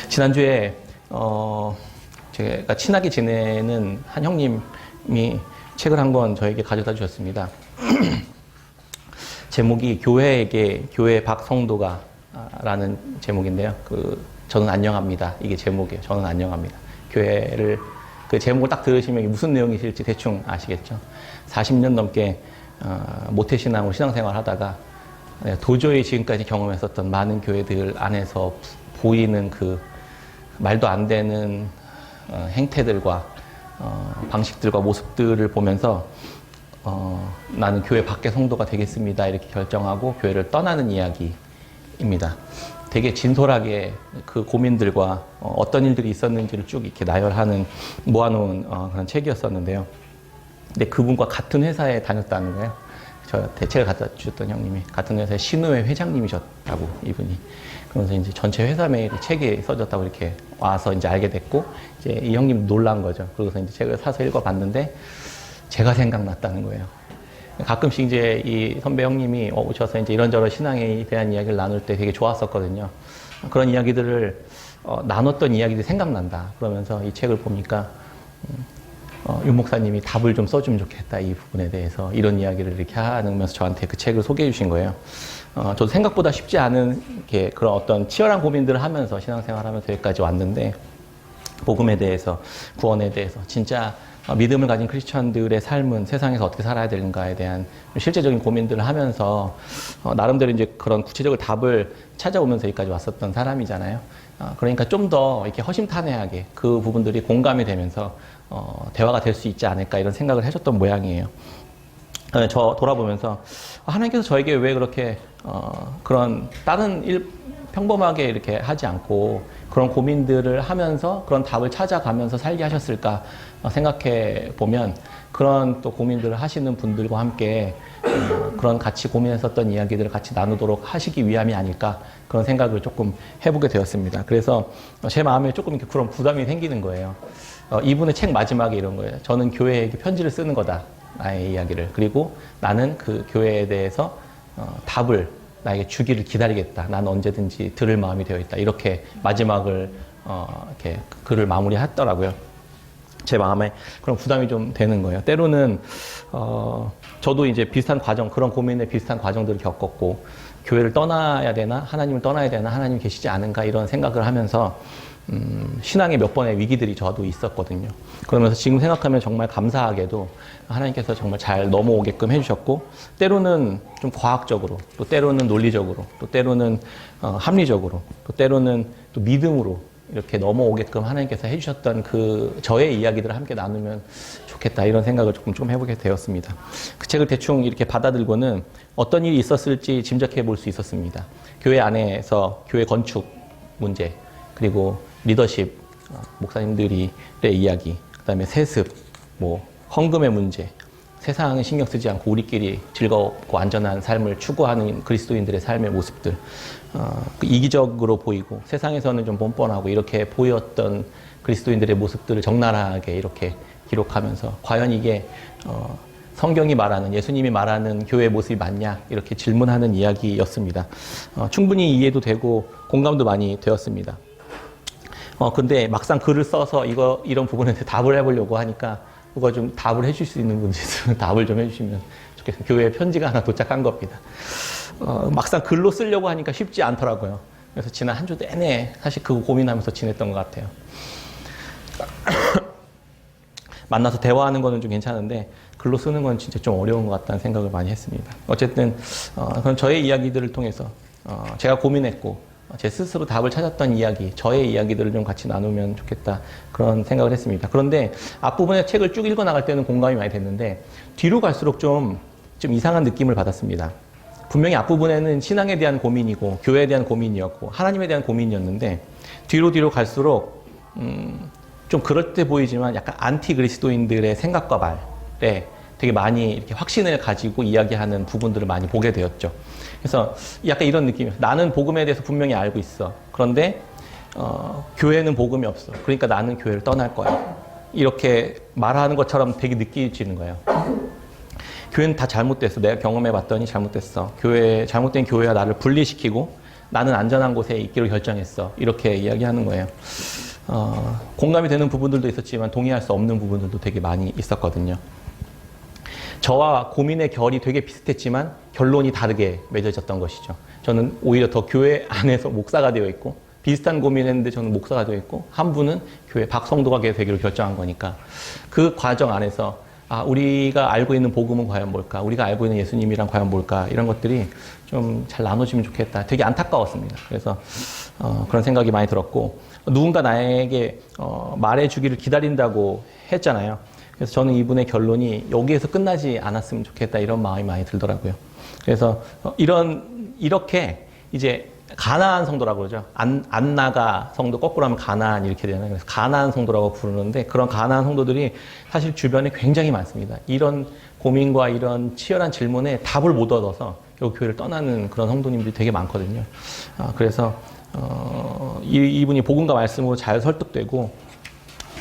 지난주에 제가 친하게 지내는 한 형님이 책을 한 권 저에게 가져다 주셨습니다. 제목이 교회 박성도가 라는 제목인데요. 저는 안녕합니다. 이게 제목이에요. 저는 안녕합니다. 교회를 그 제목을 딱 들으시면 이게 무슨 내용이실지 대충 아시겠죠? 40년 넘게 모태신앙으로 신앙생활 하다가 도저히 지금까지 경험했었던 많은 교회들 안에서 보이는 그 말도 안 되는 행태들과 방식들과 모습들을 보면서 나는 교회 밖의 성도가 되겠습니다. 이렇게 결정하고 교회를 떠나는 이야기입니다. 되게 진솔하게 그 고민들과 어떤 일들이 있었는지를 쭉 이렇게 나열하는 모아놓은 그런 책이었었는데요. 근데 그분과 같은 회사에 다녔다는 거예요. 저한테 책을 갖다 주셨던 형님이 같은 회사의 신우회 회장님이셨다고, 이분이. 그러면서 이제 전체 회사 메일이 책에 써졌다고 이렇게 와서 이제 알게 됐고, 이제 이 형님 놀란 거죠. 그러고서 이제 책을 사서 읽어봤는데 제가 생각났다는 거예요. 가끔씩 이제 이 선배 형님이 오셔서 이제 이런저런 신앙에 대한 이야기를 나눌 때 되게 좋았었거든요. 그런 이야기들을 나눴던 이야기들이 생각난다. 그러면서 이 책을 보니까 윤 목사님이 답을 좀 써주면 좋겠다, 이 부분에 대해서. 이런 이야기를 이렇게 하면서 저한테 그 책을 소개해 주신 거예요. 저도 생각보다 쉽지 않은 그런 어떤 치열한 고민들을 하면서 신앙생활 하면서 여기까지 왔는데, 복음에 대해서, 구원에 대해서, 진짜 믿음을 가진 크리스천들의 삶은 세상에서 어떻게 살아야 되는가에 대한 실제적인 고민들을 하면서 나름대로 이제 그런 구체적인 답을 찾아오면서 여기까지 왔었던 사람이잖아요. 그러니까 좀 더 이렇게 허심탄회하게 그 부분들이 공감이 되면서 대화가 될 수 있지 않을까, 이런 생각을 해줬던 모양이에요. 저 돌아보면서 하나님께서 저에게 왜 그렇게 그런 다른 평범하게 이렇게 하지 않고 그런 고민들을 하면서 그런 답을 찾아가면서 살게 하셨을까 생각해 보면, 그런 또 고민들을 하시는 분들과 함께 그런 같이 고민했었던 이야기들을 같이 나누도록 하시기 위함이 아닐까, 그런 생각을 조금 해보게 되었습니다. 그래서 제 마음에 조금 이렇게 그런 부담이 생기는 거예요. 이분의 책 마지막에 이런 거예요. 저는 교회에게 편지를 쓰는 거다, 나의 이야기를. 그리고 나는 그 교회에 대해서 답을 나에게 주기를 기다리겠다. 난 언제든지 들을 마음이 되어 있다. 이렇게 마지막을 이렇게 글을 마무리했더라고요. 제 마음에 그런 부담이 좀 되는 거예요. 때로는 저도 이제 비슷한 과정, 그런 고민에 비슷한 과정들을 겪었고, 교회를 떠나야 되나, 하나님을 떠나야 되나, 하나님이 계시지 않은가, 이런 생각을 하면서 신앙의 몇 번의 위기들이 저도 있었거든요. 그러면서 지금 생각하면 정말 감사하게도 하나님께서 정말 잘 넘어오게끔 해주셨고, 때로는 좀 과학적으로, 또 때로는 논리적으로, 또 때로는 합리적으로, 또 때로는 또 믿음으로 이렇게 넘어오게끔 하나님께서 해주셨던 그 저의 이야기들을 함께 나누면 좋겠다, 이런 생각을 좀 해보게 되었습니다. 그 책을 대충 이렇게 받아들고는 어떤 일이 있었을지 짐작해 볼 수 있었습니다. 교회 안에서 교회 건축 문제, 그리고 리더십, 목사님들의 이야기, 그 다음에 세습, 헌금의 문제, 세상에 신경 쓰지 않고 우리끼리 즐겁고 안전한 삶을 추구하는 그리스도인들의 삶의 모습들, 이기적으로 보이고 세상에서는 좀 뻔뻔하고 이렇게 보였던 그리스도인들의 모습들을 적나라하게 이렇게 기록하면서, 과연 이게 성경이 말하는, 예수님이 말하는 교회의 모습이 맞냐, 이렇게 질문하는 이야기였습니다. 충분히 이해도 되고 공감도 많이 되었습니다. 근데 막상 글을 써서 이런 부분에 대해 답을 해보려고 하니까, 그거 좀 답을 해줄 수 있는 분들 있으면 답을 좀 해주시면 좋겠어요. 교회에 편지가 하나 도착한 겁니다. 막상 글로 쓰려고 하니까 쉽지 않더라고요. 그래서 지난 한 주 내내 사실 그거 고민하면서 지냈던 것 같아요. 만나서 대화하는 거는 좀 괜찮은데 글로 쓰는 건 진짜 좀 어려운 것 같다는 생각을 많이 했습니다. 어쨌든 그런 저의 이야기들을 통해서 제가 고민했고 제 스스로 답을 찾았던 이야기, 저의 이야기들을 좀 같이 나누면 좋겠다, 그런 생각을 했습니다. 그런데 앞부분에 책을 쭉 읽어나갈 때는 공감이 많이 됐는데, 뒤로 갈수록 좀 이상한 느낌을 받았습니다. 분명히 앞부분에는 신앙에 대한 고민이고 교회에 대한 고민이었고 하나님에 대한 고민이었는데, 뒤로 갈수록 좀 그럴 때 보이지만 약간 안티 그리스도인들의 생각과 말에 되게 많이 이렇게 확신을 가지고 이야기하는 부분들을 많이 보게 되었죠. 그래서 약간 이런 느낌이에요. 나는 복음에 대해서 분명히 알고 있어. 그런데 교회는 복음이 없어. 그러니까 나는 교회를 떠날 거야. 이렇게 말하는 것처럼 되게 느껴지는 거예요. 교회는 다 잘못됐어. 내가 경험해 봤더니 잘못됐어. 잘못된 교회와 나를 분리시키고 나는 안전한 곳에 있기로 결정했어. 이렇게 이야기하는 거예요. 공감이 되는 부분들도 있었지만 동의할 수 없는 부분들도 되게 많이 있었거든요. 저와 고민의 결이 되게 비슷했지만 결론이 다르게 맺어졌던 것이죠. 저는 오히려 더 교회 안에서 목사가 되어 있고 비슷한 고민했는데 저는 목사가 되어 있고 한 분은 교회 박성도가 되기로 결정한 거니까 그 과정 안에서 우리가 알고 있는 복음은 과연 뭘까? 우리가 알고 있는 예수님이란 과연 뭘까? 이런 것들이 좀 잘 나눠지면 좋겠다. 되게 안타까웠습니다. 그래서 그런 생각이 많이 들었고 누군가 나에게 말해주기를 기다린다고 했잖아요. 그래서 저는 이분의 결론이 여기에서 끝나지 않았으면 좋겠다 이런 마음이 많이 들더라고요. 그래서 이렇게 이제 가나안 성도라고 그러죠. 안나가 성도 거꾸로 하면 가나안 이렇게 되잖아요. 그래서 가나안 성도라고 부르는데 그런 가나안 성도들이 사실 주변에 굉장히 많습니다. 이런 고민과 이런 치열한 질문에 답을 못 얻어서 결국 교회를 떠나는 그런 성도님들이 되게 많거든요. 그래서 이분이 복음과 말씀으로 잘 설득되고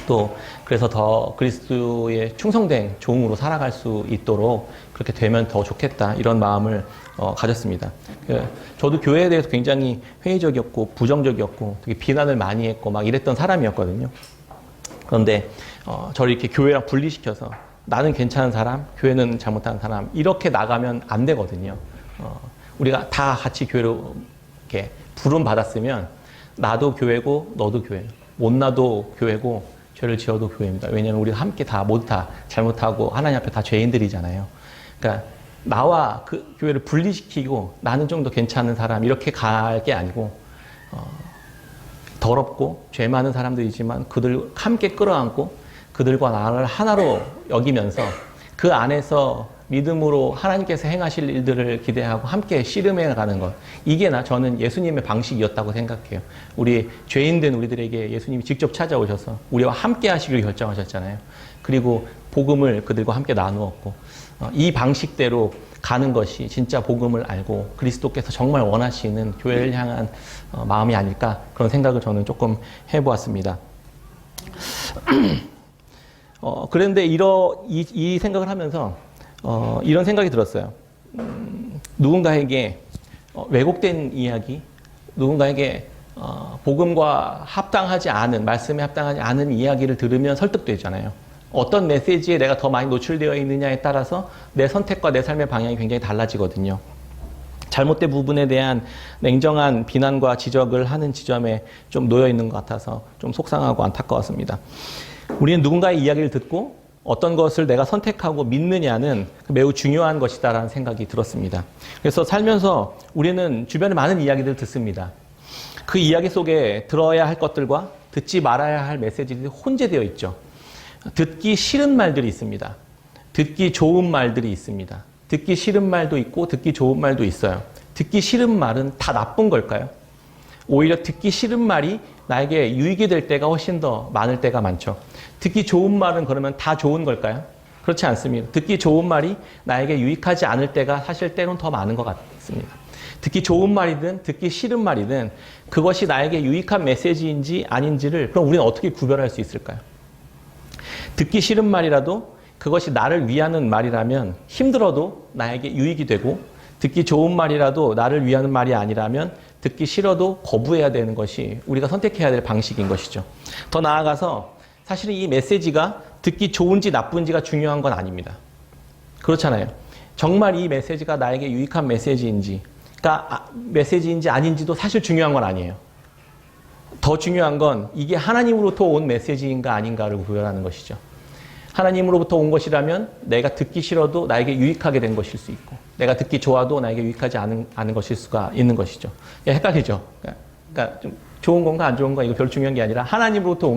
또 그래서 더 그리스도의 충성된 종으로 살아갈 수 있도록 그렇게 되면 더 좋겠다 이런 마음을 가졌습니다. 저도 교회에 대해서 굉장히 회의적이었고 부정적이었고 되게 비난을 많이 했고 막 이랬던 사람이었거든요. 그런데 저를 이렇게 교회랑 분리시켜서 나는 괜찮은 사람, 교회는 잘못한 사람 이렇게 나가면 안 되거든요. 우리가 다 같이 교회로 이렇게 부름 받았으면 나도 교회고 너도 교회예요. 못 나도 교회고 죄를 지어도 교회입니다. 왜냐하면 우리가 함께 모두 다 잘못하고 하나님 앞에 다 죄인들이잖아요. 그러니까 나와 그 교회를 분리시키고 나는 좀 더 괜찮은 사람 이렇게 갈 게 아니고 더럽고 죄 많은 사람들이지만 그들 함께 끌어안고 그들과 나를 하나로 여기면서 그 안에서 믿음으로 하나님께서 행하실 일들을 기대하고 함께 씨름해 가는 것. 이게 저는 예수님의 방식이었다고 생각해요. 우리 죄인된 우리들에게 예수님이 직접 찾아오셔서 우리와 함께 하시기를 결정하셨잖아요. 그리고 복음을 그들과 함께 나누었고 이 방식대로 가는 것이 진짜 복음을 알고 그리스도께서 정말 원하시는 교회를 향한 마음이 아닐까 그런 생각을 저는 조금 해보았습니다. 그런데 이 생각을 하면서 이런 생각이 들었어요. 누군가에게 왜곡된 이야기, 누군가에게 복음과 합당하지 않은, 말씀에 합당하지 않은 이야기를 들으면 설득되잖아요. 어떤 메시지에 내가 더 많이 노출되어 있느냐에 따라서 내 선택과 내 삶의 방향이 굉장히 달라지거든요. 잘못된 부분에 대한 냉정한 비난과 지적을 하는 지점에 좀 놓여 있는 것 같아서 좀 속상하고 안타까웠습니다. 우리는 누군가의 이야기를 듣고 어떤 것을 내가 선택하고 믿느냐는 매우 중요한 것이다라는 생각이 들었습니다. 그래서 살면서 우리는 주변에 많은 이야기들을 듣습니다. 그 이야기 속에 들어야 할 것들과 듣지 말아야 할 메시지들이 혼재되어 있죠. 듣기 싫은 말들이 있습니다. 듣기 좋은 말들이 있습니다. 듣기 싫은 말도 있고 듣기 좋은 말도 있어요. 듣기 싫은 말은 다 나쁜 걸까요? 오히려 듣기 싫은 말이 나에게 유익이 될 때가 훨씬 더 많을 때가 많죠. 듣기 좋은 말은 그러면 다 좋은 걸까요? 그렇지 않습니다. 듣기 좋은 말이 나에게 유익하지 않을 때가 사실 때론 더 많은 것 같습니다. 듣기 좋은 말이든 듣기 싫은 말이든 그것이 나에게 유익한 메시지인지 아닌지를 그럼 우리는 어떻게 구별할 수 있을까요? 듣기 싫은 말이라도 그것이 나를 위하는 말이라면 힘들어도 나에게 유익이 되고 듣기 좋은 말이라도 나를 위하는 말이 아니라면 듣기 싫어도 거부해야 되는 것이 우리가 선택해야 될 방식인 것이죠. 더 나아가서 사실은 이 메시지가 듣기 좋은지 나쁜지가 중요한 건 아닙니다. 그렇잖아요. 정말 이 메시지가 나에게 유익한 메시지인지 아닌지도 사실 중요한 건 아니에요. 더 중요한 건 이게 하나님으로부터 온 메시지인가 아닌가를 구별하는 것이죠. 하나님으로부터 온 것이라면 내가 듣기 싫어도 나에게 유익하게 된 것일 수 있고 내가 듣기 좋아도 나에게 유익하지 않은 것일 수가 있는 것이죠. 헷갈리죠. 그러니까 좀 좋은 건가 안 좋은 건가 이거 별로 중요한 게 아니라 하나님으로부터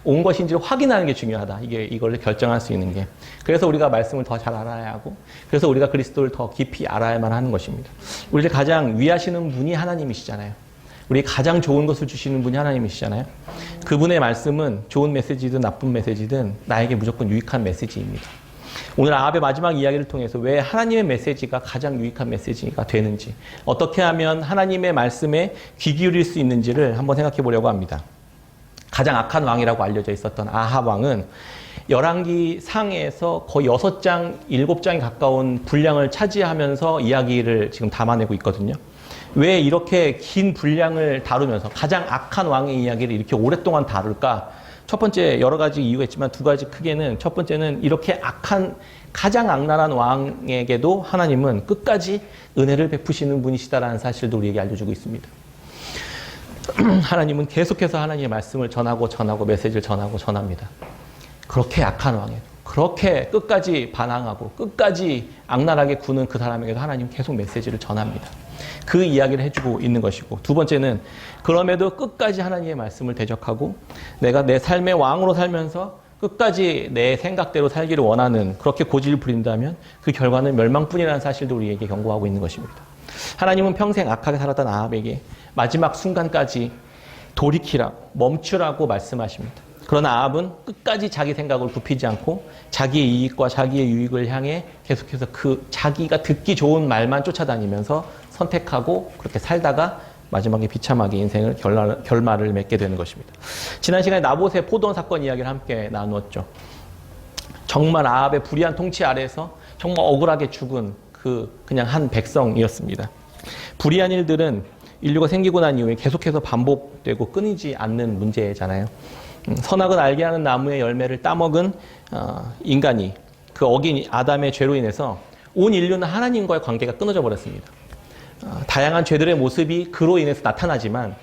온 것인지를 확인하는 게 중요하다. 이걸 결정할 수 있는 게. 그래서 우리가 말씀을 더 잘 알아야 하고 그래서 우리가 그리스도를 더 깊이 알아야만 하는 것입니다. 우리를 가장 위하시는 분이 하나님이시잖아요. 우리 가장 좋은 것을 주시는 분이 하나님이시잖아요. 그분의 말씀은 좋은 메시지든 나쁜 메시지든 나에게 무조건 유익한 메시지입니다. 오늘 아합의 마지막 이야기를 통해서 왜 하나님의 메시지가 가장 유익한 메시지가 되는지 어떻게 하면 하나님의 말씀에 귀 기울일 수 있는지를 한번 생각해 보려고 합니다. 가장 악한 왕이라고 알려져 있었던 아합 왕은 열왕기 상에서 거의 6장, 7장에 가까운 분량을 차지하면서 이야기를 지금 담아내고 있거든요. 왜 이렇게 긴 분량을 다루면서 가장 악한 왕의 이야기를 이렇게 오랫동안 다룰까? 첫 번째 여러 가지 이유가 있지만 두 가지 크게는 첫 번째는 이렇게 악한 가장 악랄한 왕에게도 하나님은 끝까지 은혜를 베푸시는 분이시다라는 사실도 우리에게 알려주고 있습니다. 하나님은 계속해서 하나님의 말씀을 전하고 메시지를 전합니다. 그렇게 악한 왕에도 그렇게 끝까지 반항하고 끝까지 악랄하게 구는 그 사람에게도 하나님은 계속 메시지를 전합니다. 그 이야기를 해주고 있는 것이고 두 번째는 그럼에도 끝까지 하나님의 말씀을 대적하고 내가 내 삶의 왕으로 살면서 끝까지 내 생각대로 살기를 원하는 그렇게 고집을 부린다면 그 결과는 멸망뿐이라는 사실도 우리에게 경고하고 있는 것입니다. 하나님은 평생 악하게 살았던 아합에게 마지막 순간까지 돌이키라고 멈추라고 말씀하십니다. 그러나 아합은 끝까지 자기 생각을 굽히지 않고 자기의 이익과 자기의 유익을 향해 계속해서 그 자기가 듣기 좋은 말만 쫓아다니면서 선택하고 그렇게 살다가 마지막에 비참하게 인생을 결말을 맺게 되는 것입니다. 지난 시간에 나봇의 포도원 사건 이야기를 함께 나누었죠. 정말 아합의 불의한 통치 아래에서 정말 억울하게 죽은 그냥 한 백성이었습니다. 불의한 일들은 인류가 생기고 난 이후에 계속해서 반복되고 끊이지 않는 문제잖아요. 선악을 알게 하는 나무의 열매를 따먹은 인간이 그 어긴 아담의 죄로 인해서 온 인류는 하나님과의 관계가 끊어져 버렸습니다. 다양한 죄들의 모습이 그로 인해서 나타나지만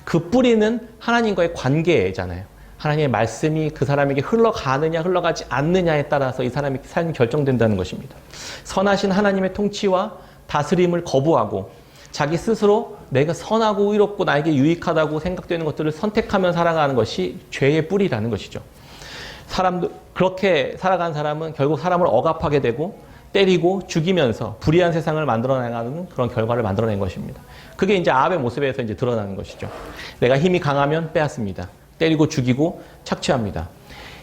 그 뿌리는 하나님과의 관계잖아요. 하나님의 말씀이 그 사람에게 흘러가느냐 흘러가지 않느냐에 따라서 이 사람의 삶이 결정된다는 것입니다. 선하신 하나님의 통치와 다스림을 거부하고 자기 스스로 내가 선하고 의롭고 나에게 유익하다고 생각되는 것들을 선택하며 살아가는 것이 죄의 뿌리라는 것이죠. 그렇게 살아가는 사람은 결국 사람을 억압하게 되고 때리고 죽이면서 불의한 세상을 만들어내가는 그런 결과를 만들어낸 것입니다. 그게 이제 아합의 모습에서 이제 드러나는 것이죠. 내가 힘이 강하면 빼앗습니다. 때리고 죽이고 착취합니다.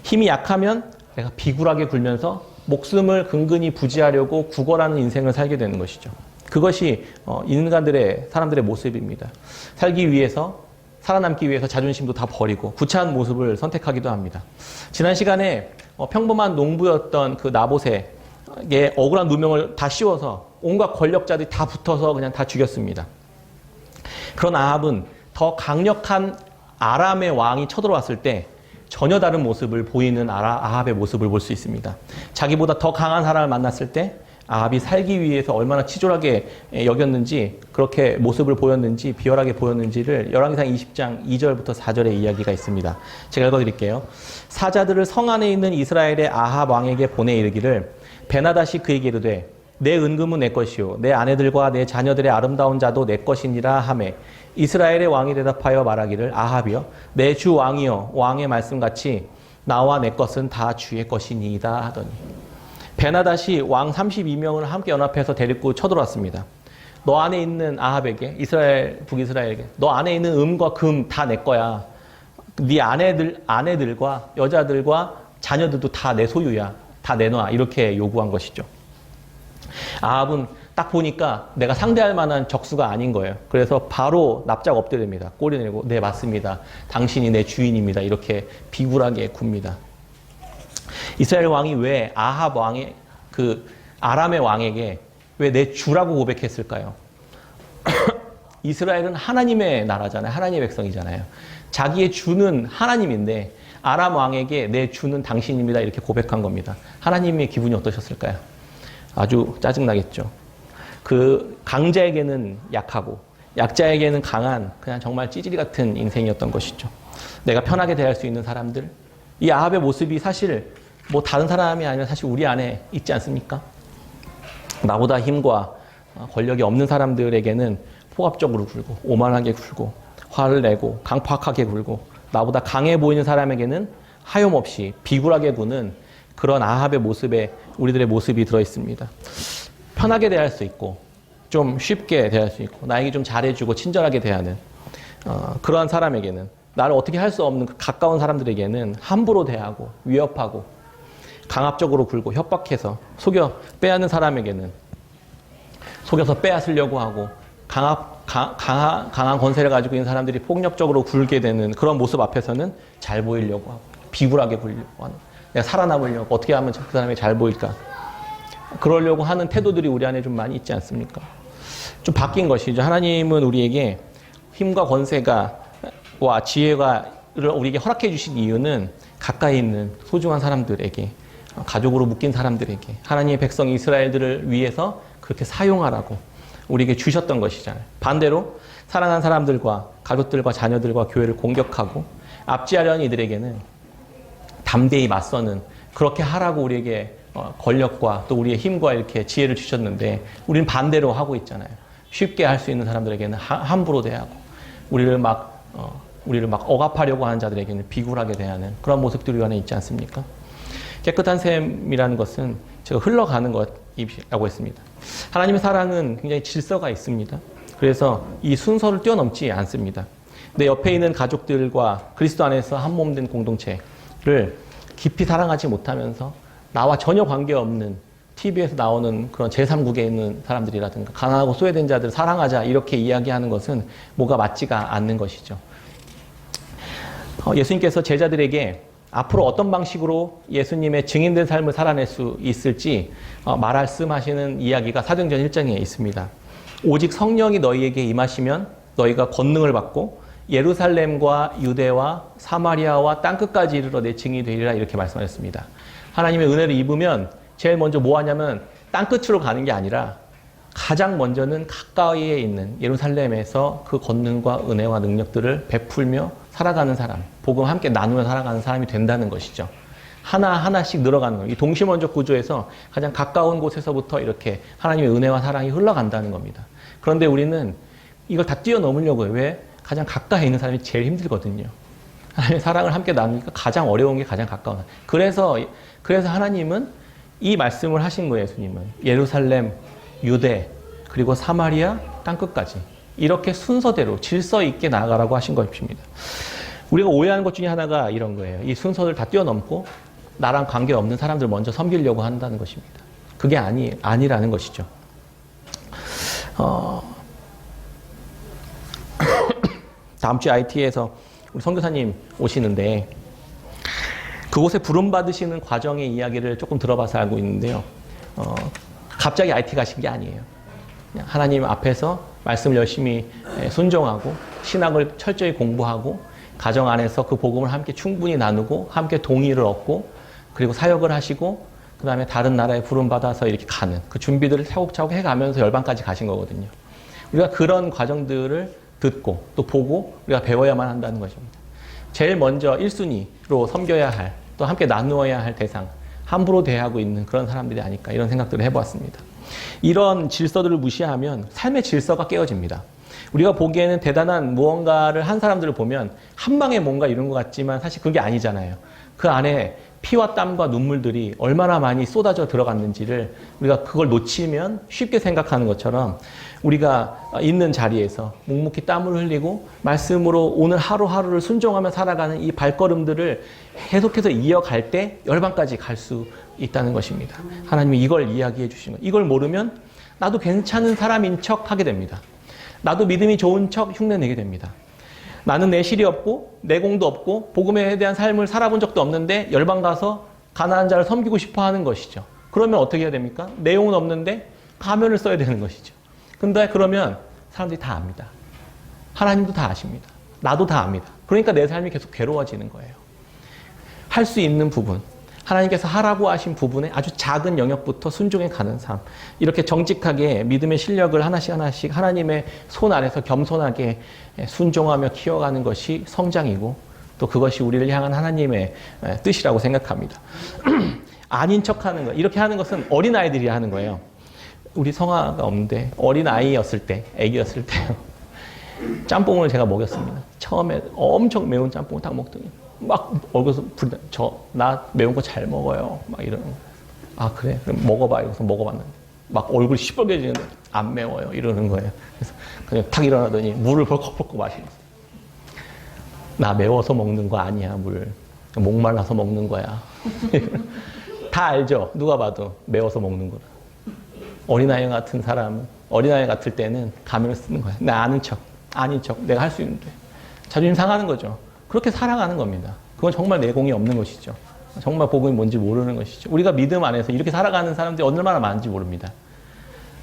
힘이 약하면 내가 비굴하게 굴면서 목숨을 근근히 부지하려고 구걸하는 인생을 살게 되는 것이죠. 그것이 사람들의 모습입니다. 살기 위해서, 살아남기 위해서 자존심도 다 버리고 구차한 모습을 선택하기도 합니다. 지난 시간에 평범한 농부였던 그 나봇의 억울한 누명을 다 씌워서 온갖 권력자들이 다 붙어서 그냥 다 죽였습니다. 그런 아합은 더 강력한 아람의 왕이 쳐들어왔을 때 전혀 다른 모습을 보이는 아합의 모습을 볼 수 있습니다. 자기보다 더 강한 사람을 만났을 때 아합이 살기 위해서 얼마나 치졸하게 여겼는지, 그렇게 모습을 보였는지, 비열하게 보였는지를 열왕기상 20장 2절부터 4절의 이야기가 있습니다. 제가 읽어드릴게요. 사자들을 성 안에 있는 이스라엘의 아합 왕에게 보내 이르기를 베나다시 그에게 이르되 내 은금은 내 것이요 내 아내들과 내 자녀들의 아름다운 자도 내 것이니라 하매 이스라엘의 왕이 대답하여 말하기를 아합이여 내 주 왕이여 왕의 말씀같이 나와 내 것은 다 주의 것이니이다 하더니 베나다시 왕 32명을 함께 연합해서 데리고 쳐들어왔습니다. 너 안에 있는 아합에게 북이스라엘에게 너 안에 있는 음과 금 다 내 거야. 네 아내들과 여자들과 자녀들도 다 내 소유야. 다 내놔. 이렇게 요구한 것이죠. 아합은 딱 보니까 내가 상대할 만한 적수가 아닌 거예요. 그래서 바로 납작 엎드립니다. 꼬리 내리고 네 맞습니다. 당신이 내 주인입니다. 이렇게 비굴하게 굽니다. 이스라엘 왕이 왜 아합 왕의 아람의 왕에게 왜 내 주라고 고백했을까요? 이스라엘은 하나님의 나라잖아요. 하나님의 백성이잖아요. 자기의 주는 하나님인데 아람 왕에게 내 주는 당신입니다. 이렇게 고백한 겁니다. 하나님의 기분이 어떠셨을까요? 아주 짜증나겠죠. 그 강자에게는 약하고 약자에게는 강한 그냥 정말 찌질이 같은 인생이었던 것이죠. 내가 편하게 대할 수 있는 사람들. 이 아합의 모습이 사실 뭐 다른 사람이 아니라 사실 우리 안에 있지 않습니까? 나보다 힘과 권력이 없는 사람들에게는 포갑적으로 굴고 오만하게 굴고 화를 내고 강팍하게 굴고 나보다 강해 보이는 사람에게는 하염없이 비굴하게 구는 그런 아합의 모습에 우리들의 모습이 들어있습니다. 편하게 대할 수 있고 좀 쉽게 대할 수 있고 나에게 좀 잘해주고 친절하게 대하는 그러한 사람에게는 나를 어떻게 할 수 없는 가까운 사람들에게는 함부로 대하고 위협하고 강압적으로 굴고 협박해서 속여 빼앗는 사람에게는 속여서 빼앗으려고 하고 강한 권세를 가지고 있는 사람들이 폭력적으로 굴게 되는 그런 모습 앞에서는 잘 보이려고 하고 비굴하게 굴려고 하는 내가 살아남으려고 어떻게 하면 그 사람이 잘 보일까 그러려고 하는 태도들이 우리 안에 좀 많이 있지 않습니까? 좀 바뀐 것이죠. 하나님은 우리에게 힘과 권세가 와 지혜가 우리에게 허락해 주신 이유는 가까이 있는 소중한 사람들에게, 가족으로 묶인 사람들에게, 하나님의 백성 이스라엘들을 위해서 그렇게 사용하라고 우리에게 주셨던 것이잖아요. 반대로 사랑하는 사람들과 가족들과 자녀들과 교회를 공격하고 압제하려는 이들에게는 담대히 맞서는, 그렇게 하라고 우리에게 권력과 또 우리의 힘과 이렇게 지혜를 주셨는데, 우리는 반대로 하고 있잖아요. 쉽게 할 수 있는 사람들에게는 함부로 대하고, 우리를 막 억압하려고 하는 자들에게는 비굴하게 대하는 그런 모습들이 우리 안에 있지 않습니까? 깨끗한 셈이라는 것은 제가 흘러가는 것이라고 했습니다. 하나님의 사랑은 굉장히 질서가 있습니다. 그래서 이 순서를 뛰어넘지 않습니다. 내 옆에 있는 가족들과 그리스도 안에서 한 몸 된 공동체를 깊이 사랑하지 못하면서 나와 전혀 관계없는 TV에서 나오는 그런 제3국에 있는 사람들이라든가 가난하고 소외된 자들을 사랑하자 이렇게 이야기하는 것은 뭐가 맞지가 않는 것이죠. 예수님께서 제자들에게 앞으로 어떤 방식으로 예수님의 증인된 삶을 살아낼 수 있을지 말씀하시는 이야기가 사도행전 1장에 있습니다. 오직 성령이 너희에게 임하시면 너희가 권능을 받고 예루살렘과 유대와 사마리아와 땅끝까지 이르러 내 증인이 되리라, 이렇게 말씀하셨습니다. 하나님의 은혜를 입으면 제일 먼저 뭐 하냐면 땅끝으로 가는 게 아니라 가장 먼저는 가까이에 있는 예루살렘에서 그 권능과 은혜와 능력들을 베풀며 살아가는 사람, 복음 함께 나누며 살아가는 사람이 된다는 것이죠. 하나하나씩 늘어가는 거예요. 이 동시먼적 구조에서 가장 가까운 곳에서부터 이렇게 하나님의 은혜와 사랑이 흘러간다는 겁니다. 그런데 우리는 이걸 다 뛰어넘으려고 해요. 왜? 가장 가까이 있는 사람이 제일 힘들거든요. 하나님의 사랑을 함께 나누니까 가장 어려운 게 가장 가까운 사람. 그래서 하나님은 이 말씀을 하신 거예요. 예수님은 예루살렘, 유대, 그리고 사마리아 땅끝까지 이렇게 순서대로 질서 있게 나아가라고 하신 것입니다. 우리가 오해하는 것 중에 하나가 이런 거예요. 이 순서를 다 뛰어넘고 나랑 관계없는 사람들 먼저 섬기려고 한다는 것입니다. 그게 아니라는 것이죠. 다음 주에 IT에서 우리 선교사님 오시는데 그곳에 부름받으시는 과정의 이야기를 조금 들어봐서 알고 있는데요. 갑자기 IT 가신 게 아니에요. 그냥 하나님 앞에서 말씀을 열심히 순종하고 신학을 철저히 공부하고 가정 안에서 그 복음을 함께 충분히 나누고 함께 동의를 얻고 그리고 사역을 하시고 그 다음에 다른 나라에 부름받아서 이렇게 가는 그 준비들을 차곡차곡 해가면서 열방까지 가신 거거든요. 우리가 그런 과정들을 듣고 또 보고 우리가 배워야만 한다는 것입니다. 제일 먼저 1순위로 섬겨야 할, 또 함께 나누어야 할 대상, 함부로 대하고 있는 그런 사람들이 아닐까, 이런 생각들을 해보았습니다. 이런 질서들을 무시하면 삶의 질서가 깨어집니다. 우리가 보기에는 대단한 무언가를 한 사람들을 보면 한 방에 뭔가 이룬 것 같지만 사실 그게 아니잖아요. 그 안에 피와 땀과 눈물들이 얼마나 많이 쏟아져 들어갔는지를 우리가 그걸 놓치면 쉽게 생각하는 것처럼 우리가 있는 자리에서 묵묵히 땀을 흘리고 말씀으로 오늘 하루하루를 순종하며 살아가는 이 발걸음들을 계속해서 이어갈 때 열방까지 갈 수 있다는 것입니다. 하나님이 이걸 이야기해 주시는 거예요. 이걸 모르면 나도 괜찮은 사람인 척 하게 됩니다. 나도 믿음이 좋은 척 흉내내게 됩니다. 나는 내실이 없고 내공도 없고 복음에 대한 삶을 살아본 적도 없는데 열방 가서 가난한 자를 섬기고 싶어 하는 것이죠. 그러면 어떻게 해야 됩니까? 내용은 없는데 가면을 써야 되는 것이죠. 근데 그러면 사람들이 다 압니다. 하나님도 다 아십니다. 나도 다 압니다. 그러니까 내 삶이 계속 괴로워지는 거예요. 할 수 있는 부분, 하나님께서 하라고 하신 부분에 아주 작은 영역부터 순종해 가는 삶, 이렇게 정직하게 믿음의 실력을 하나씩 하나님의 손 아래서 겸손하게 순종하며 키워가는 것이 성장이고 또 그것이 우리를 향한 하나님의 뜻이라고 생각합니다. 아닌 척하는 거, 이렇게 하는 것은 어린아이들이 하는 거예요. 우리 성아가 없는데 어린아이였을 때, 아기였을 때 짬뽕을 제가 먹였습니다. 처음에 엄청 매운 짬뽕을 딱 먹더니 막 얼굴에서 불이 나 매운 거 잘 먹어요. 막 이러는 거예요. 아 그래? 그럼 먹어봐. 이러면서 먹어봤는데 막 얼굴이 시뻘개지는데 안 매워요. 이러는 거예요. 그래서 그냥 탁 일어나더니 물을 벌컥벌컥 마시면서 나 매워서 먹는 거 아니야. 물 목말라서 먹는 거야. 다 알죠? 누가 봐도 매워서 먹는 거라. 어린아이 같은 사람은 어린아이 같을 때는 가면을 쓰는 거야. 나 아는 척, 아닌 척, 내가 할 수 있는데 자존심 상하는 거죠. 그렇게 살아가는 겁니다. 그건 정말 내공이 없는 것이죠. 정말 복음이 뭔지 모르는 것이죠. 우리가 믿음 안에서 이렇게 살아가는 사람들이 얼마나 많은지 모릅니다.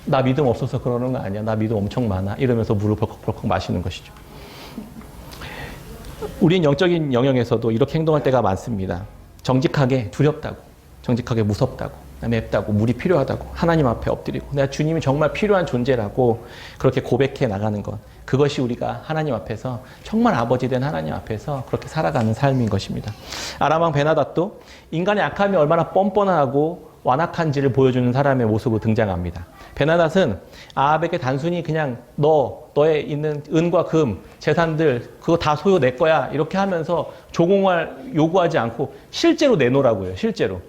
나 믿음 없어서 그러는 거 아니야. 나 믿음 엄청 많아. 이러면서 물을 벌컥벌컥 마시는 것이죠. 우린 영적인 영역에서도 이렇게 행동할 때가 많습니다. 정직하게 두렵다고, 정직하게 무섭다고, 맵다고, 물이 필요하다고, 하나님 앞에 엎드리고 내가 주님이 정말 필요한 존재라고 그렇게 고백해 나가는 것, 그것이 우리가 하나님 앞에서 정말 아버지 된 하나님 앞에서 그렇게 살아가는 삶인 것입니다. 아람 왕 베나닷도 인간의 악함이 얼마나 뻔뻔하고 완악한지를 보여주는 사람의 모습으로 등장합니다. 베나닷은 아합에게 단순히 그냥 너의 있는 은과 금, 재산들 그거 다 소유 내 거야 이렇게 하면서 조공을 요구하지 않고 실제로 내놓으라고요. 실제로.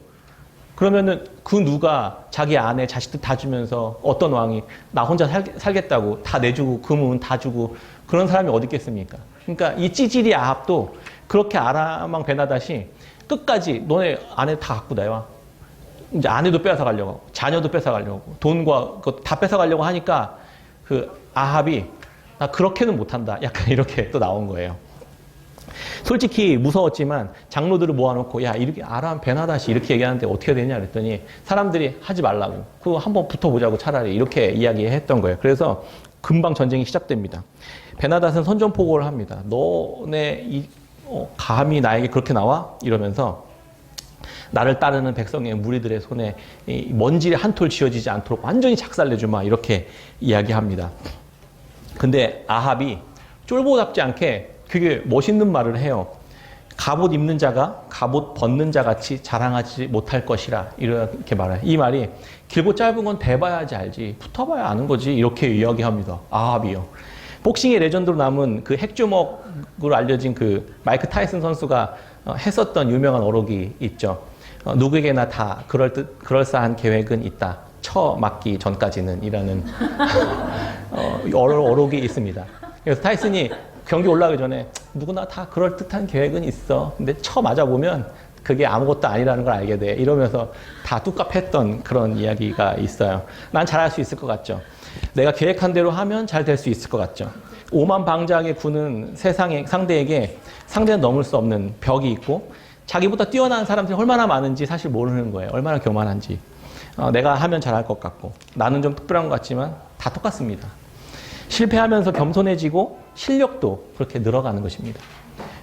그러면은 그 누가 자기 아내, 자식들 다 주면서 어떤 왕이 나 혼자 살겠다고 다 내주고 금은 다 주고 그런 사람이 어디 있겠습니까? 그러니까 이 찌질이 아합도 그렇게 아람 왕 베나닷이 끝까지 너네 아내 다 갖고 내와. 이제 아내도 뺏어 가려고 하고, 자녀도 뺏어 가려고 하고, 돈과 그거 다 뺏어 가려고 하니까 그 아합이 나 그렇게는 못한다. 약간 이렇게 또 나온 거예요. 솔직히 무서웠지만 장로들을 모아놓고 야 이렇게 아람 베나닷이 이렇게 얘기하는데 어떻게 되냐 그랬더니 사람들이 하지 말라고. 그거 한번 붙어보자고 차라리 이렇게 이야기했던 거예요. 그래서 금방 전쟁이 시작됩니다. 베나닷은 선전포고를 합니다. 너네 감히 나에게 그렇게 나와? 이러면서 나를 따르는 백성의 무리들의 손에 먼지 한 톨 쥐어지지 않도록 완전히 작살내주마 이렇게 이야기합니다. 근데 아합이 쫄보답지 않게 되게 멋있는 말을 해요. 갑옷 입는 자가 갑옷 벗는 자 같이 자랑하지 못할 것이라 이렇게 말해요. 이 말이 길고 짧은 건 대봐야지 알지 붙어봐야 아는 거지 이렇게 이야기합니다. 아합이요. 복싱의 레전드로 남은 그 핵주먹으로 알려진 그 마이크 타이슨 선수가 했었던 유명한 어록이 있죠. 누구에게나 다 그럴싸한 계획은 있다. 쳐맞기 전까지는 이라는 어록이 있습니다. 그래서 타이슨이 경기 올라가기 전에 누구나 다 그럴듯한 계획은 있어. 근데 쳐맞아보면 그게 아무것도 아니라는 걸 알게 돼. 이러면서 다 뚝갑했던 그런 이야기가 있어요. 난 잘할 수 있을 것 같죠. 내가 계획한 대로 하면 잘 될 수 있을 것 같죠. 오만방자하게 구는 세상의 상대는 넘을 수 없는 벽이 있고 자기보다 뛰어난 사람들이 얼마나 많은지 사실 모르는 거예요. 얼마나 교만한지. 내가 하면 잘할 것 같고 나는 좀 특별한 것 같지만 다 똑같습니다. 실패하면서 겸손해지고 실력도 그렇게 늘어가는 것입니다.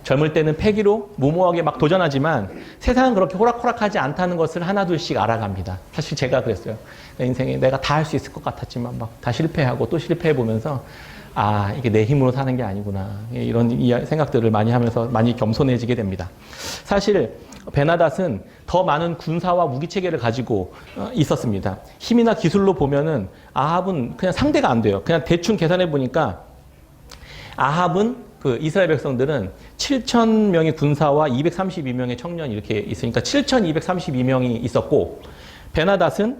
젊을 때는 패기로 무모하게 막 도전하지만 세상은 그렇게 호락호락하지 않다는 것을 하나둘씩 알아갑니다. 사실 제가 그랬어요. 내 인생에 내가 다 할 수 있을 것 같았지만 막 다 실패하고 또 실패해보면서 아 이게 내 힘으로 사는 게 아니구나 이런 생각들을 많이 하면서 많이 겸손해지게 됩니다. 사실 베나닷은 더 많은 군사와 무기 체계를 가지고 있었습니다. 힘이나 기술로 보면은 아합은 그냥 상대가 안 돼요. 그냥 대충 계산해 보니까 아합은 그 이스라엘 백성들은 7,000명의 군사와 232명의 청년이 이렇게 있으니까 7,232명이 있었고 베나닷은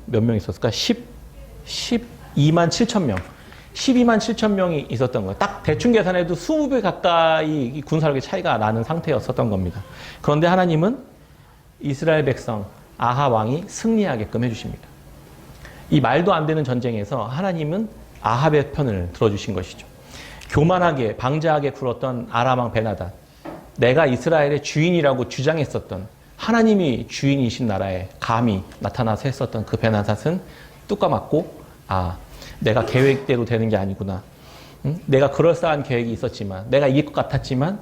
몇 명 있었을까? 12만 7천 명. 12만 7천 명이 있었던 거예요. 딱 대충 계산해도 20배 가까이 군사력의 차이가 나는 상태였었던 겁니다. 그런데 하나님은 이스라엘 백성 아합 왕이 승리하게끔 해주십니다. 이 말도 안 되는 전쟁에서 하나님은 아합의 편을 들어주신 것이죠. 교만하게 방자하게 굴었던 아람 왕 베나닷, 내가 이스라엘의 주인이라고 주장했었던 하나님이 주인이신 나라에 감히 나타나서 했었던 그 베나닷은 뚜까 맞고 내가 계획대로 되는 게 아니구나. 내가 그럴싸한 계획이 있었지만 내가 이길 것 같았지만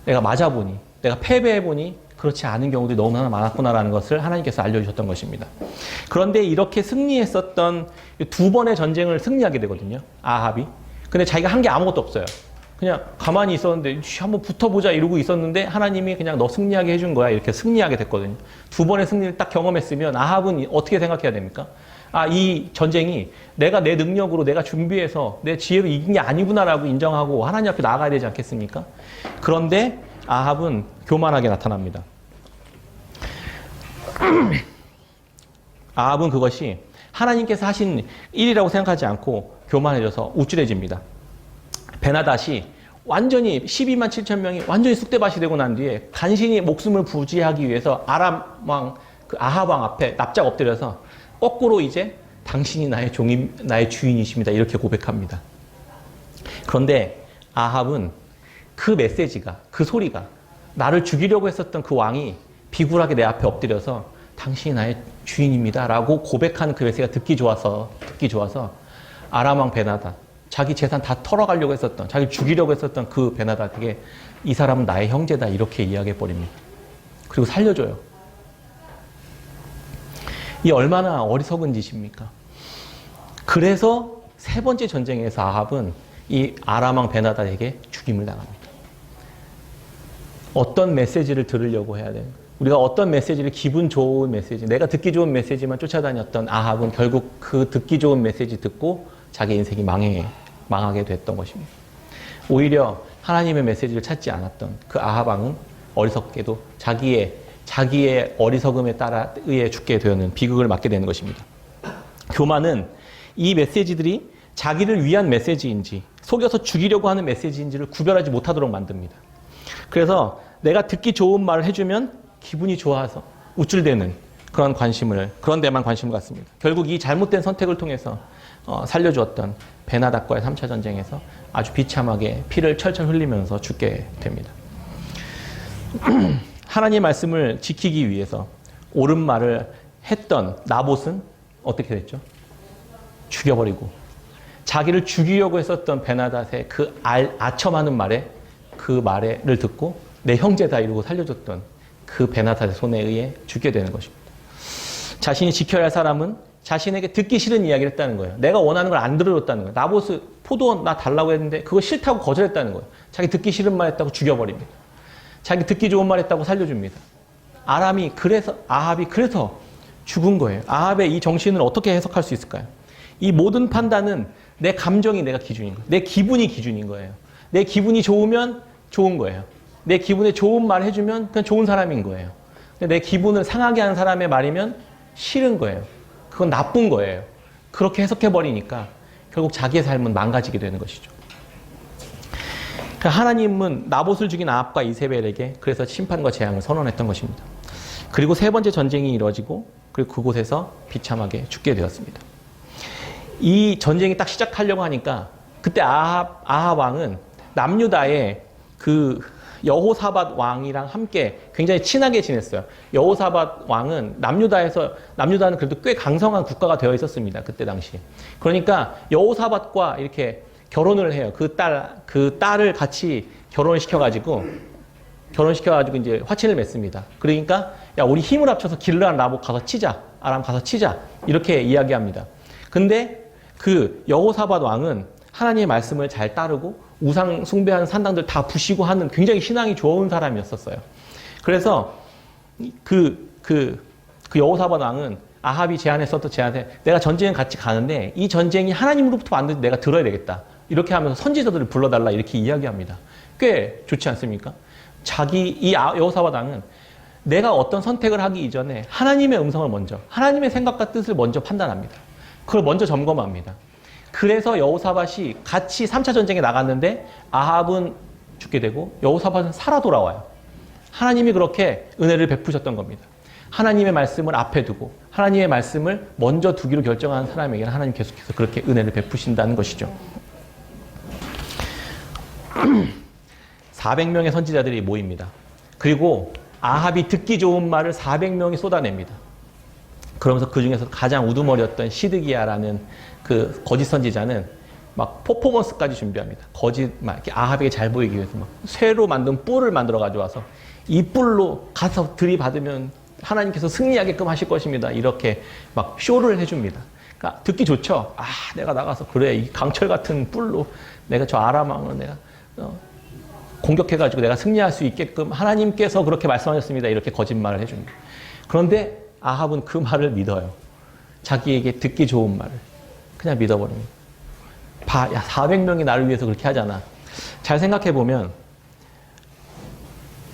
내가 맞아보니 내가 패배해보니 그렇지 않은 경우들이 너무나 많았구나라는 것을 하나님께서 알려주셨던 것입니다. 그런데 이렇게 승리했었던 두 번의 전쟁을 승리하게 되거든요. 아합이. 근데 자기가 한 게 아무것도 없어요. 그냥 가만히 있었는데 한번 붙어보자 이러고 있었는데 하나님이 그냥 너 승리하게 해준 거야. 이렇게 승리하게 됐거든요. 두 번의 승리를 딱 경험했으면 아합은 어떻게 생각해야 됩니까? 이 전쟁이 내가 내 능력으로 내가 준비해서 내 지혜로 이긴 게 아니구나라고 인정하고 하나님 앞에 나아가야 되지 않겠습니까? 그런데 아합은 교만하게 나타납니다. 아합은 그것이 하나님께서 하신 일이라고 생각하지 않고 교만해져서 우쭐해집니다. 베나닷이 완전히 12만 7천 명이 완전히 쑥대밭이 되고 난 뒤에 간신히 목숨을 부지하기 위해서 아람 왕, 그 아합 왕 앞에 납작 엎드려서 거꾸로 이제 당신이 나의 주인이십니다. 이렇게 고백합니다. 그런데 아합은 그 메시지가, 그 소리가 나를 죽이려고 했었던 그 왕이 비굴하게 내 앞에 엎드려서 당신이 나의 주인입니다 라고 고백하는 그 메시지가 듣기 좋아서 아람 왕 베나닷, 자기 재산 다 털어가려고 했었던, 자기 죽이려고 했었던 그 베나닷에게 이 사람은 나의 형제다 이렇게 이야기해 버립니다. 그리고 살려줘요. 이 얼마나 어리석은 짓입니까? 그래서 세 번째 전쟁에서 아합은 이 아람 왕 베나닷에게 죽임을 당합니다. 어떤 메시지를 들으려고 해야 돼요? 우리가 어떤 메시지를, 기분 좋은 메시지, 내가 듣기 좋은 메시지만 쫓아다녔던 아합은 결국 그 듣기 좋은 메시지 듣고 자기 인생이 망하게 됐던 것입니다. 오히려 하나님의 메시지를 찾지 않았던 그 아합 왕은 어리석게도 자기의 어리석음에 따라 의해 죽게 되는 비극을 맞게 되는 것입니다. 교만은 이 메시지들이 자기를 위한 메시지인지 속여서 죽이려고 하는 메시지인지를 구별하지 못하도록 만듭니다. 그래서 내가 듣기 좋은 말을 해주면 기분이 좋아서 우쭐대는 그런 데만 관심을 갖습니다. 결국 이 잘못된 선택을 통해서 살려주었던 베나닷과의 3차 전쟁에서 아주 비참하게 피를 철철 흘리면서 죽게 됩니다. 하나님의 말씀을 지키기 위해서 옳은 말을 했던 나봇은 어떻게 됐죠? 죽여버리고, 자기를 죽이려고 했었던 베나닷의 그 아첨하는 그 말을 듣고 내 형제다 이러고 살려줬던 그 베나닷의 손에 의해 죽게 되는 것입니다. 자신이 지켜야 할 사람은 자신에게 듣기 싫은 이야기를 했다는 거예요. 내가 원하는 걸 안 들어줬다는 거예요. 나봇은 포도 나 달라고 했는데 그거 싫다고 거절했다는 거예요. 자기 듣기 싫은 말 했다고 죽여버립니다. 자기 듣기 좋은 말 했다고 살려줍니다. 아합이 그래서 죽은 거예요. 아합의 이 정신을 어떻게 해석할 수 있을까요? 이 모든 판단은 내 감정이 내가 기준인 거예요. 내 기분이 기준인 거예요. 내 기분이 좋으면 좋은 거예요. 내 기분에 좋은 말 해주면 그냥 좋은 사람인 거예요. 근데 내 기분을 상하게 하는 사람의 말이면 싫은 거예요. 그건 나쁜 거예요. 그렇게 해석해버리니까 결국 자기의 삶은 망가지게 되는 것이죠. 하나님은 나봇을 죽인 아합과 이세벨에게 그래서 심판과 재앙을 선언했던 것입니다. 그리고 세 번째 전쟁이 이루어지고 그리고 그곳에서 비참하게 죽게 되었습니다. 이 전쟁이 딱 시작하려고 하니까 그때 아합 왕은 남유다의 그 여호사밧 왕이랑 함께 굉장히 친하게 지냈어요. 여호사밧 왕은 남유다는 그래도 꽤 강성한 국가가 되어 있었습니다. 그때 당시. 그러니까 여호사밧과 이렇게 결혼을 해요. 그 딸을 같이 결혼시켜가지고 이제 화친을 맺습니다. 그러니까 야, 우리 힘을 합쳐서 길르앗 라봇 가서 치자. 아람 가서 치자. 이렇게 이야기합니다. 근데 그 여호사밧 왕은 하나님의 말씀을 잘 따르고 우상 숭배하는 산당들 다 부시고 하는 굉장히 신앙이 좋은 사람이었었어요. 그래서 그 여호사밧 왕은 아합이 제안했었던 제안에 내가 전쟁에 같이 가는데 이 전쟁이 하나님으로부터 왔는데 내가 들어야 되겠다. 이렇게 하면서 선지자들을 불러달라 이렇게 이야기합니다. 꽤 좋지 않습니까? 여호사밧 왕은 내가 어떤 선택을 하기 이전에 하나님의 음성을 하나님의 생각과 뜻을 먼저 판단합니다. 그걸 먼저 점검합니다. 그래서 여호사밧이 같이 3차 전쟁에 나갔는데 아합은 죽게 되고 여호사밧은 살아 돌아와요. 하나님이 그렇게 은혜를 베푸셨던 겁니다. 하나님의 말씀을 앞에 두고 하나님의 말씀을 먼저 두기로 결정한 사람에게는 하나님 계속해서 그렇게 은혜를 베푸신다는 것이죠. 400명의 선지자들이 모입니다. 그리고 아합이 듣기 좋은 말을 400명이 쏟아냅니다. 그러면서 그 중에서 가장 우두머리였던 시드기야라는 그 거짓 선지자는 막 퍼포먼스까지 준비합니다. 아합에게 잘 보이기 위해서 막 쇠로 만든 뿔을 만들어 가져와서 이 뿔로 가서 들이받으면 하나님께서 승리하게끔 하실 것입니다. 이렇게 막 쇼를 해줍니다. 그러니까 듣기 좋죠. 내가 나가서 그래 이 강철 같은 뿔로 내가 저 아람 왕을 내가 공격해가지고 내가 승리할 수 있게끔 하나님께서 그렇게 말씀하셨습니다. 이렇게 거짓말을 해줍니다. 그런데 아합은 그 말을 믿어요. 자기에게 듣기 좋은 말을 그냥 믿어버립니다. 야 400명이 나를 위해서 그렇게 하잖아. 잘 생각해보면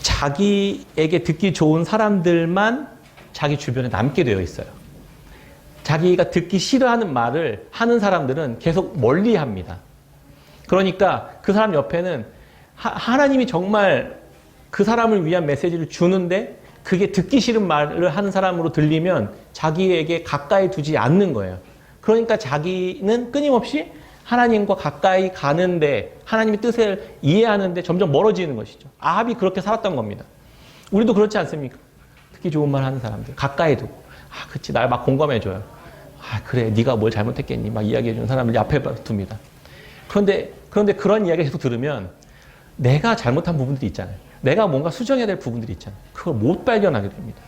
자기에게 듣기 좋은 사람들만 자기 주변에 남게 되어 있어요. 자기가 듣기 싫어하는 말을 하는 사람들은 계속 멀리합니다. 그러니까 그 사람 옆에는 하나님이 정말 그 사람을 위한 메시지를 주는데 그게 듣기 싫은 말을 하는 사람으로 들리면 자기에게 가까이 두지 않는 거예요. 그러니까 자기는 끊임없이 하나님과 가까이 가는데 하나님의 뜻을 이해하는데 점점 멀어지는 것이죠. 아합이 그렇게 살았던 겁니다. 우리도 그렇지 않습니까? 듣기 좋은 말 하는 사람들 가까이 두고 그치 날 막 공감해줘요. 그래 네가 뭘 잘못했겠니 막 이야기해주는 사람을 옆에 둡니다. 그런데 그런 이야기 계속 들으면 내가 잘못한 부분들이 있잖아요. 내가 뭔가 수정해야 될 부분들이 있잖아요. 그걸 못 발견하게 됩니다.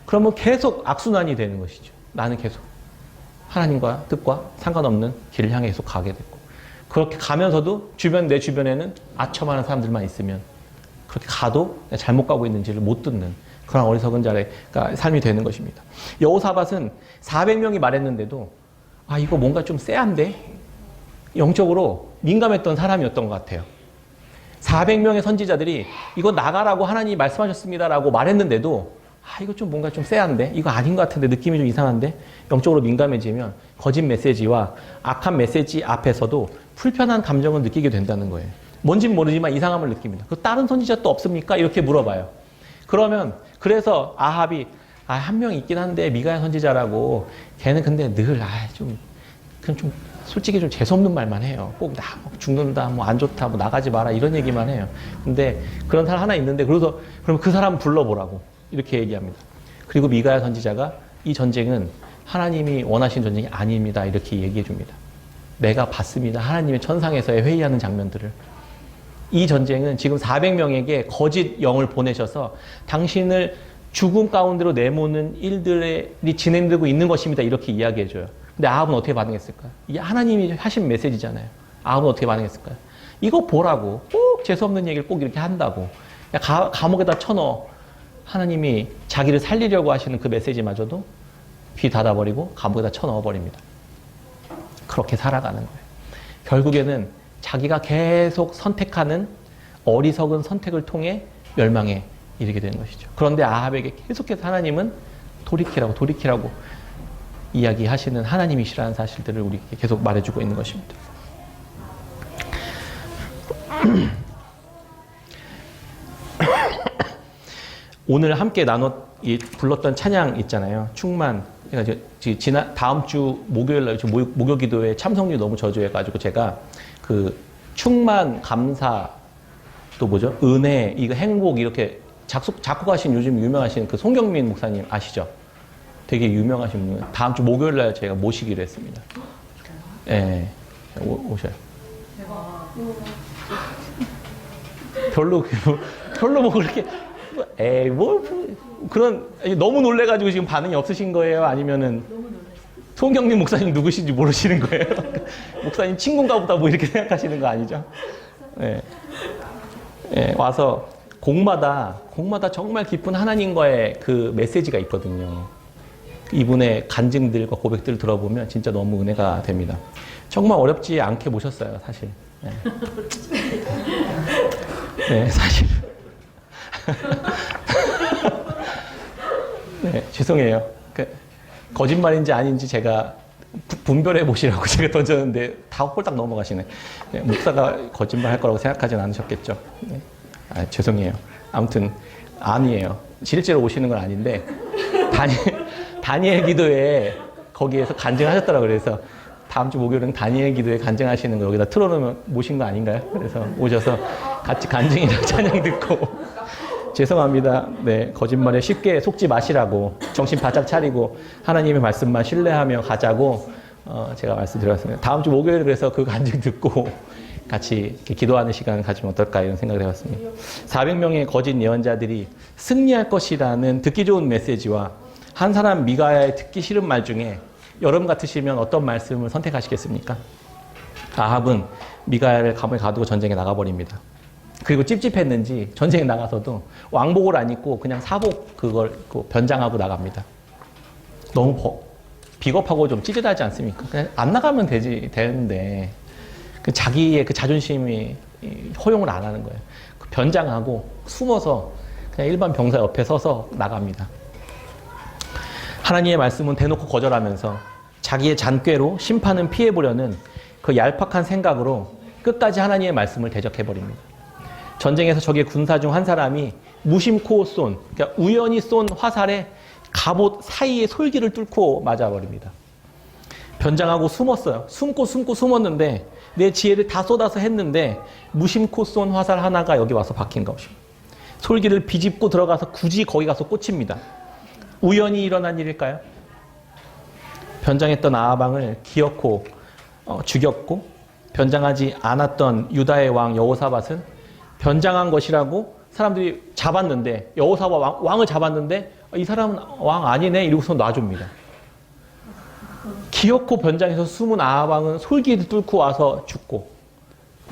그러면 계속 악순환이 되는 것이죠. 나는 계속 하나님과 뜻과 상관없는 길을 향해 계속 가게 되고 그렇게 가면서도 내 주변에는 아첨하는 사람들만 있으면 그렇게 가도 잘못 가고 있는지를 못 듣는 그런 어리석은 자의 삶이 되는 것입니다. 여호사밧은 400명이 말했는데도 이거 뭔가 좀 쎄한데? 영적으로 민감했던 사람이었던 것 같아요. 400명의 선지자들이 이거 나가라고 하나님이 말씀하셨습니다라고 말했는데도 이거 좀 뭔가 좀 쎄한데? 이거 아닌 것 같은데 느낌이 좀 이상한데? 영적으로 민감해지면 거짓 메시지와 악한 메시지 앞에서도 불편한 감정을 느끼게 된다는 거예요. 뭔진 모르지만 이상함을 느낍니다. 그 다른 선지자 또 없습니까? 이렇게 물어봐요. 그래서 아합이 한 명 있긴 한데 미가야 선지자라고 걔는 근데 늘 그냥 좀 솔직히 좀 재수없는 말만 해요. 꼭 나 죽는다, 뭐 안 좋다, 뭐 나가지 마라 이런 얘기만 해요. 근데 그런 사람 하나 있는데 그럼 그 사람 불러보라고 이렇게 얘기합니다. 그리고 미가야 선지자가 이 전쟁은 하나님이 원하신 전쟁이 아닙니다 이렇게 얘기해 줍니다. 내가 봤습니다. 하나님의 천상에서의 회의하는 장면들을. 이 전쟁은 지금 400명에게 거짓 영을 보내셔서 당신을 죽음 가운데로 내모는 일들이 진행되고 있는 것입니다. 이렇게 이야기해줘요. 근데 아합은 어떻게 반응했을까요? 이게 하나님이 하신 메시지잖아요. 아합은 어떻게 반응했을까요? 이거 보라고. 꼭 재수없는 얘기를 꼭 이렇게 한다고. 감옥에다 쳐넣어. 하나님이 자기를 살리려고 하시는 그 메시지마저도 귀 닫아버리고 감옥에다 쳐넣어버립니다. 그렇게 살아가는 거예요. 결국에는 자기가 계속 선택하는 어리석은 선택을 통해 멸망에 이르게 되는 것이죠. 그런데 아합에게 계속해서 하나님은 돌이키라고 이야기하시는 하나님이시라는 사실들을 우리에게 계속 말해주고 있는 것입니다. 오늘 함께 불렀던 찬양 있잖아요. 충만. 다음 주 목요일 날 목요 기도에 참석률이 너무 저조해가지고 제가 그 충만, 감사, 또 뭐죠? 은혜, 이거 행복 이렇게 작곡하신 요즘 유명하신 그 송경민 목사님 아시죠? 되게 유명하신 분. 다음 주 목요일 날 제가 모시기로 했습니다. 예, 오셔요. 별로 뭐 그렇게 너무 놀래가지고 지금 반응이 없으신 거예요? 아니면은 송경민 목사님 누구신지 모르시는 거예요? 목사님 친구인가 보다 뭐 이렇게 생각하시는 거 아니죠? 예. 예, 와서 곡마다 정말 깊은 하나님과의 그 메시지가 있거든요. 이분의 간증들과 고백들을 들어보면 진짜 너무 은혜가 됩니다. 정말 어렵지 않게 모셨어요, 사실. 네, 네 사실. 네, 죄송해요. 거짓말인지 아닌지 제가 분별해 보시라고 제가 던졌는데 다 홀딱 넘어가시네. 네, 목사가 거짓말 할 거라고 생각하진 않으셨겠죠. 네. 죄송해요. 아무튼 아니에요. 실제로 오시는 건 아닌데 다니엘 기도에 거기에서 간증하셨더라고요. 그래서 다음 주 목요일은 다니엘 기도에 간증하시는 거 여기다 틀어놓으면 모신 거 아닌가요? 그래서 오셔서 같이 간증이랑 찬양 듣고 죄송합니다. 네, 거짓말에 쉽게 속지 마시라고 정신 바짝 차리고 하나님의 말씀만 신뢰하며 가자고 제가 말씀드렸습니다. 다음 주 목요일 그래서 그 간증 듣고 같이 이렇게 기도하는 시간을 가지면 어떨까 이런 생각을 해봤습니다. 400명의 거짓 예언자들이 승리할 것이라는 듣기 좋은 메시지와 한 사람 미가야의 듣기 싫은 말 중에 여러분 같으시면 어떤 말씀을 선택하시겠습니까? 아합은 미가야를 감옥에 가두고 전쟁에 나가버립니다. 그리고 찝찝했는지 전쟁에 나가서도 왕복을 안 입고 그냥 사복 그걸 변장하고 나갑니다. 너무 비겁하고 좀 찌릿하지 않습니까? 그냥 안 나가면 되는데 자기의 그 자존심이 허용을 안 하는 거예요. 변장하고 숨어서 그냥 일반 병사 옆에 서서 나갑니다. 하나님의 말씀은 대놓고 거절하면서 자기의 잔꾀로 심판은 피해보려는 그 얄팍한 생각으로 끝까지 하나님의 말씀을 대적해버립니다. 전쟁에서 적의 군사 중 한 사람이 무심코 그러니까 우연히 쏜 화살에 갑옷 사이에 솔기를 뚫고 맞아버립니다. 변장하고 숨었어요. 숨었는데 내 지혜를 다 쏟아서 했는데 무심코 쏜 화살 하나가 여기 와서 박힌 것입니다. 솔기를 비집고 들어가서 굳이 거기 가서 꽂힙니다. 우연히 일어난 일일까요? 변장했던 아합 왕을 기어코 죽였고 변장하지 않았던 유다의 왕 여호사밧은 변장한 것이라고 사람들이 잡았는데 여호사밧 왕을 잡았는데 이 사람은 왕 아니네 이러고서 놔줍니다. 기어코 변장해서 숨은 아합 왕은 솔깃을 뚫고 와서 죽고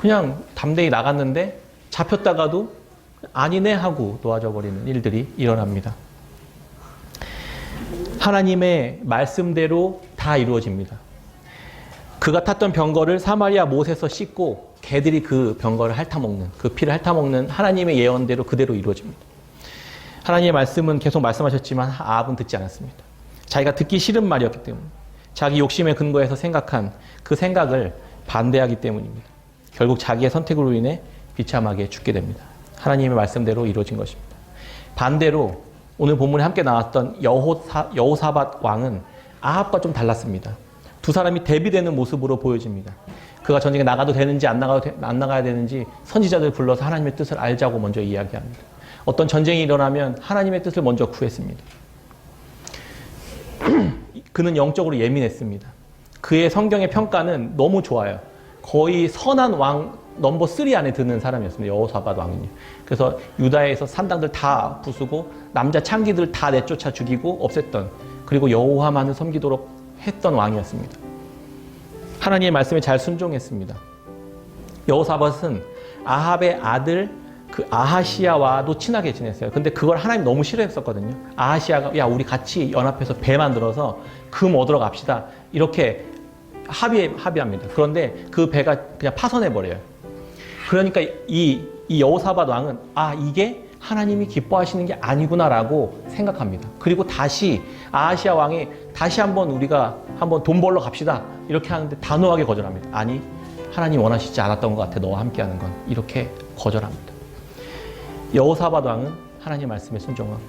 그냥 담대히 나갔는데 잡혔다가도 아니네 하고 놓아져 버리는 일들이 일어납니다. 하나님의 말씀대로 다 이루어집니다. 그가 탔던 병거를 사마리아 못에서 씻고 개들이 그 병거를 핥아먹는, 그 피를 핥아먹는 하나님의 예언대로 그대로 이루어집니다. 하나님의 말씀은 계속 말씀하셨지만 아합은 듣지 않았습니다. 자기가 듣기 싫은 말이었기 때문에 자기 욕심의 근거에서 생각한 그 생각을 반대하기 때문입니다. 결국 자기의 선택으로 인해 비참하게 죽게 됩니다. 하나님의 말씀대로 이루어진 것입니다. 반대로 오늘 본문에 함께 나왔던 여호사밧 왕은 아합과 좀 달랐습니다. 두 사람이 대비되는 모습으로 보여집니다. 그가 전쟁에 나가도 되는지 안 나가야 되는지 선지자들 불러서 하나님의 뜻을 알자고 먼저 이야기합니다. 어떤 전쟁이 일어나면 하나님의 뜻을 먼저 구했습니다. 그는 영적으로 예민했습니다. 그의 성경의 평가는 너무 좋아요. 거의 선한 왕 넘버 3 안에 드는 사람이었습니다. 여호사밧 왕은요. 그래서 유다에서 산당들 다 부수고 남자 창기들 다 내쫓아 죽이고 없앴던, 그리고 여호와만을 섬기도록 했던 왕이었습니다. 하나님의 말씀에 잘 순종했습니다. 여호사밧은 아합의 아들 그 아하시야와도 친하게 지냈어요. 근데 그걸 하나님 너무 싫어했었거든요. 아하시야가 야 우리 같이 연합해서 배 만들어서 금 얻으러 갑시다 이렇게 합의합니다. 그런데 그 배가 그냥 파손해 버려요. 그러니까 이 여호사밧 왕은 이게 하나님이 기뻐하시는 게 아니구나라고 생각합니다. 그리고 다시 아하시야 왕이 다시 우리가 한번 돈 벌러 갑시다 이렇게 하는데 단호하게 거절합니다. 아니 하나님 원하시지 않았던 것 같아 너와 함께하는 건 이렇게 거절합니다. 여호사밧 왕은 하나님 말씀에 순종하고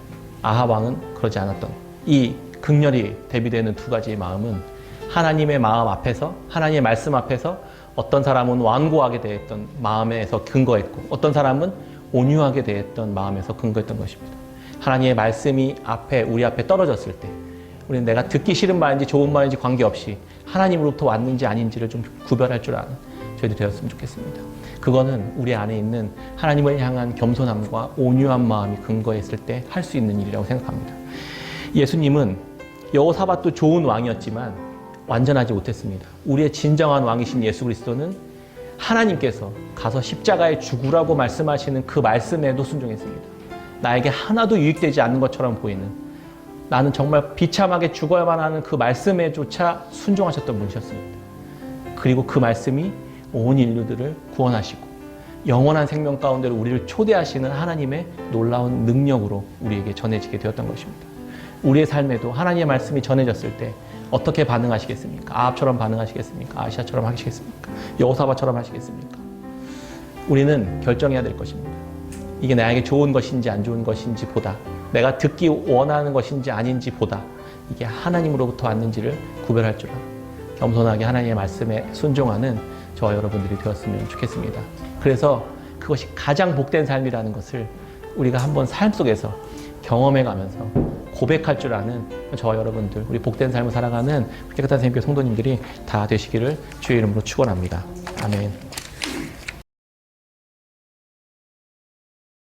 아합 왕은 그러지 않았던 이 극렬히 대비되는 두 가지의 마음은 하나님의 마음 앞에서 하나님의 말씀 앞에서 어떤 사람은 완고하게 대했던 마음에서 근거했고 어떤 사람은 온유하게 대했던 마음에서 근거했던 것입니다. 하나님의 말씀이 우리 앞에 떨어졌을 때 우리는 내가 듣기 싫은 말인지 좋은 말인지 관계없이 하나님으로부터 왔는지 아닌지를 좀 구별할 줄 아는 저희들이 되었으면 좋겠습니다. 그거는 우리 안에 있는 하나님을 향한 겸손함과 온유한 마음이 근거했을 때 할 수 있는 일이라고 생각합니다. 예수님은 여호사밧도 좋은 왕이었지만 완전하지 못했습니다. 우리의 진정한 왕이신 예수 그리스도는 하나님께서 가서 십자가에 죽으라고 말씀하시는 그 말씀에도 순종했습니다. 나에게 하나도 유익되지 않는 것처럼 보이는 나는 정말 비참하게 죽어야만 하는 그 말씀에조차 순종하셨던 분이셨습니다. 그리고 그 말씀이 온 인류들을 구원하시고 영원한 생명 가운데로 우리를 초대하시는 하나님의 놀라운 능력으로 우리에게 전해지게 되었던 것입니다. 우리의 삶에도 하나님의 말씀이 전해졌을 때 어떻게 반응하시겠습니까? 아합처럼 반응하시겠습니까? 아시아처럼 하시겠습니까? 여호사밧처럼 하시겠습니까? 우리는 결정해야 될 것입니다. 이게 나에게 좋은 것인지 안 좋은 것인지 보다 내가 듣기 원하는 것인지 아닌지 보다 이게 하나님으로부터 왔는지를 구별할 줄 겸손하게 하나님의 말씀에 순종하는 저와 여러분들이 되었으면 좋겠습니다. 그래서 그것이 가장 복된 삶이라는 것을 우리가 한번 삶 속에서 경험해가면서 고백할 줄 아는 저와 여러분들, 우리 복된 삶을 살아가는 깨끗한 생명교회 성도님들이 다 되시기를 주의 이름으로 축원합니다. 아멘.